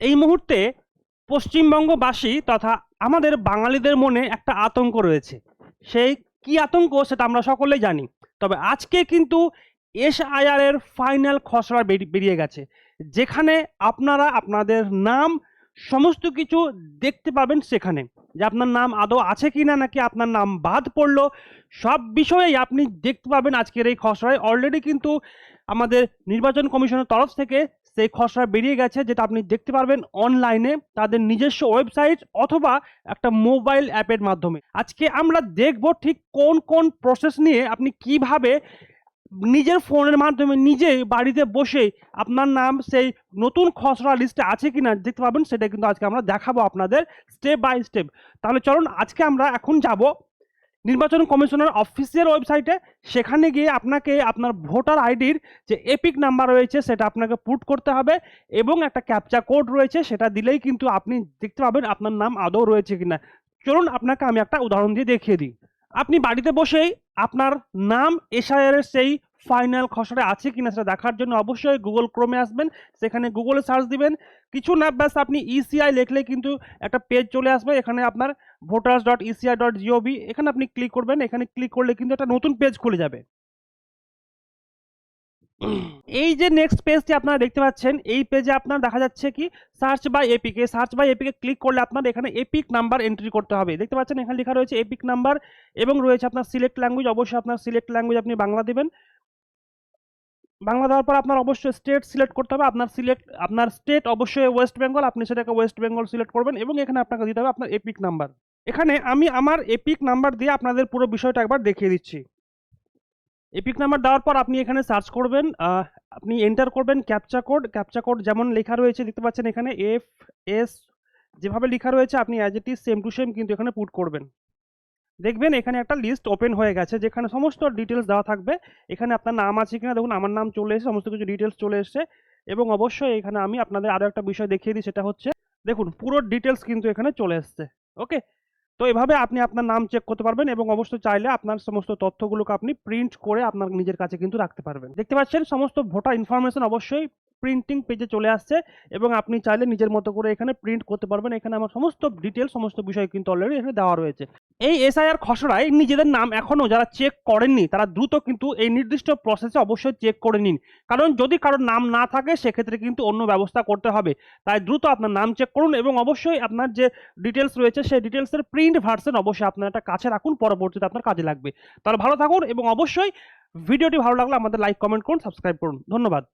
এই মুহূর্তে পশ্চিমবঙ্গবাসী তথা আমাদের বাঙালিদের মনে একটা আতঙ্ক রয়েছে। সেই কি আতঙ্ক সেটা আমরা সকলেই জানি। তবে আজকে কিন্তু এসআইআর এর ফাইনাল খসড়া বেরিয়ে গেছে, যেখানে আপনারা আপনাদের নাম সমস্ত কিছু দেখতে পাবেন সেখানে, যে আপনার নাম আদৌ আছে কিনা নাকি আপনার নাম বাদ পড়লো, সব বিষয়েই আপনি দেখতে পাবেন আজকের এই খসড়ায়। অলরেডি কিন্তু আমাদের নির্বাচন কমিশনের তরফ থেকে সেই খসড়া বেরিয়ে গেছে, যেটা আপনি দেখতে পারবেন অনলাইনে তাদের নিজস্ব ওয়েবসাইট অথবা একটা মোবাইল অ্যাপের মাধ্যমে। আজকে আমরা দেখব ঠিক কোন কোন প্রসেস নিয়ে আপনি কিভাবে নিজের ফোনের মাধ্যমে নিজে বাড়িতে বসে আপনার নাম সেই নতুন খসড়া লিস্টে আছে কিনা দেখতে পাবেন। সেটা কিন্তু আজকে আমরা দেখাবো আপনাদের স্টেপ বাই স্টেপ। তাহলে চলুন আজকে আমরা এখন যাব নির্বাচন কমিশনের অফিসিয়াল ওয়েবসাইটে। সেখানে গিয়ে আপনাকে আপনার ভোটার আইডির যে এপিক নাম্বার রয়েছে সেটা আপনাকে পুট করতে হবে, এবং একটা ক্যাপচা কোড রয়েছে, সেটা দিলেই কিন্তু আপনি দেখতে পাবেন আপনার নাম আদৌ রয়েছে কিনা। চলুন আপনাকে আমি একটা উদাহরণ দিয়ে দেখিয়ে দিই। আপনি বাড়িতে বসেই আপনার নাম এসআইআর এর সেই ফাইনাল খসড়া আছে কিনা সেটা দেখার জন্য অবশ্যই গুগল ক্রোমে আসবেন, সেখানে গুগলে সার্চ দিবেন, কিছু না ব্যাস আপনি ইসিআই লিখলে কিন্তু একটা পেজ চলে আসবে। এখানে আপনার voters.eci.gov, এখানে আপনি ক্লিক করবেন। এখানে ক্লিক করলে কিন্তু একটা নতুন পেজ খুলে যাবে। এই যে নেক্সট পেজটি আপনারা দেখতে পাচ্ছেন, এই পেজে আপনার দেখা যাচ্ছে কি সার্চ বাই এপিক। এই সার্চ বাই এপিকে ক্লিক করলে আপনার এখানে এপিক নাম্বার এন্ট্রি করতে হবে। দেখতে পাচ্ছেন এখানে লেখা রয়েছে এপিক নাম্বার, এবং রয়েছে আপনার সিলেক্ট ল্যাঙ্গুয়েজ। অবশ্যই আপনার সিলেক্ট ল্যাঙ্গুয়েজ আপনি বাংলা দিবেন। বাংলা দেওয়ার পর আপনার অবশ্যই স্টেট সিলেক্ট করতে হবে। আপনার স্টেট অবশ্যই ওয়েস্ট বেঙ্গল, আপনি সেটাকে ওয়েস্ট বেঙ্গল সিলেক্ট করবেন, এবং এখানে আপনাকে দিতে হবে আপনার এপিক নাম্বার। এখানে আমি আমার এপিক নাম্বার দিয়ে আপনাদের পুরো বিষয়টা একবার দেখিয়ে দিচ্ছি। এপিক নাম্বার দেওয়ার পর আপনি এখানে সার্চ করবেন, আপনি এন্টার করবেন ক্যাপচা কোড। ক্যাপচা কোড যেমন লেখা রয়েছে দেখতে পাচ্ছেন এখানে FS যেভাবে লেখা রয়েছে আপনি as it is same to same কিন্তু এখানে পুট করবেন। দেখবেন এখানে একটা লিস্ট ওপেন হয়ে গেছে, যেখানে সমস্ত ডিটেলস দেওয়া থাকবে। এখানে আপনার নাম আছে কিনা দেখুন, আমার নাম চলে এসেছে, সমস্ত কিছু ডিটেলস চলে এসেছে। এবং অবশ্যই এখানে আমি আপনাদের আরও একটা বিষয় দেখিয়ে দিই, সেটা হচ্ছে দেখুন পুরো ডিটেলস কিন্তু এখানে চলে এসেছে। ওকে, তো এভাবে আপনি আপনার নাম চেক করতে পারবেন, এবং অবশ্যই চাইলে আপনার সমস্ত তথ্যগুলোকে আপনি প্রিন্ট করে আপনার নিজের কাছে কিন্তু রাখতে পারবেন। দেখতে পাচ্ছেন সমস্ত ভোটার ইনফরমেশন অবশ্যই প্রিন্টিং পেজে চলে আসছে, এবং আপনি চাইলে নিজের মতো করে এখানে প্রিন্ট করতে পারবেন। এখানে আমার সমস্ত ডিটেলস সমস্ত বিষয় কিন্তু অলরেডি এখানে দেওয়া রয়েছে। এই এসআইআর খসড়ায় নিজেদের নাম এখনো যারা চেক করেননি তারা দ্রুত কিন্তু এই নির্দিষ্ট প্রসেসে অবশ্যই চেক করে নিন, কারণ যদি কারোর নাম না থাকে সেক্ষেত্রে কিন্তু অন্য ব্যবস্থা করতে হবে। তাই দ্রুত আপনার নাম চেক করুন, এবং অবশ্যই আপনার যে ডিটেলস রয়েছে সেই ডিটেলসের প্রিন্ট ভার্সন অবশ্যই আপনার একটা কাছে রাখুন, পরবর্তীতে আপনার কাজে লাগবে। তাহলে ভালো থাকুন, এবং অবশ্যই ভিডিওটি ভালো লাগলে আমাদের লাইক কমেন্ট করুন, সাবস্ক্রাইব করুন। ধন্যবাদ।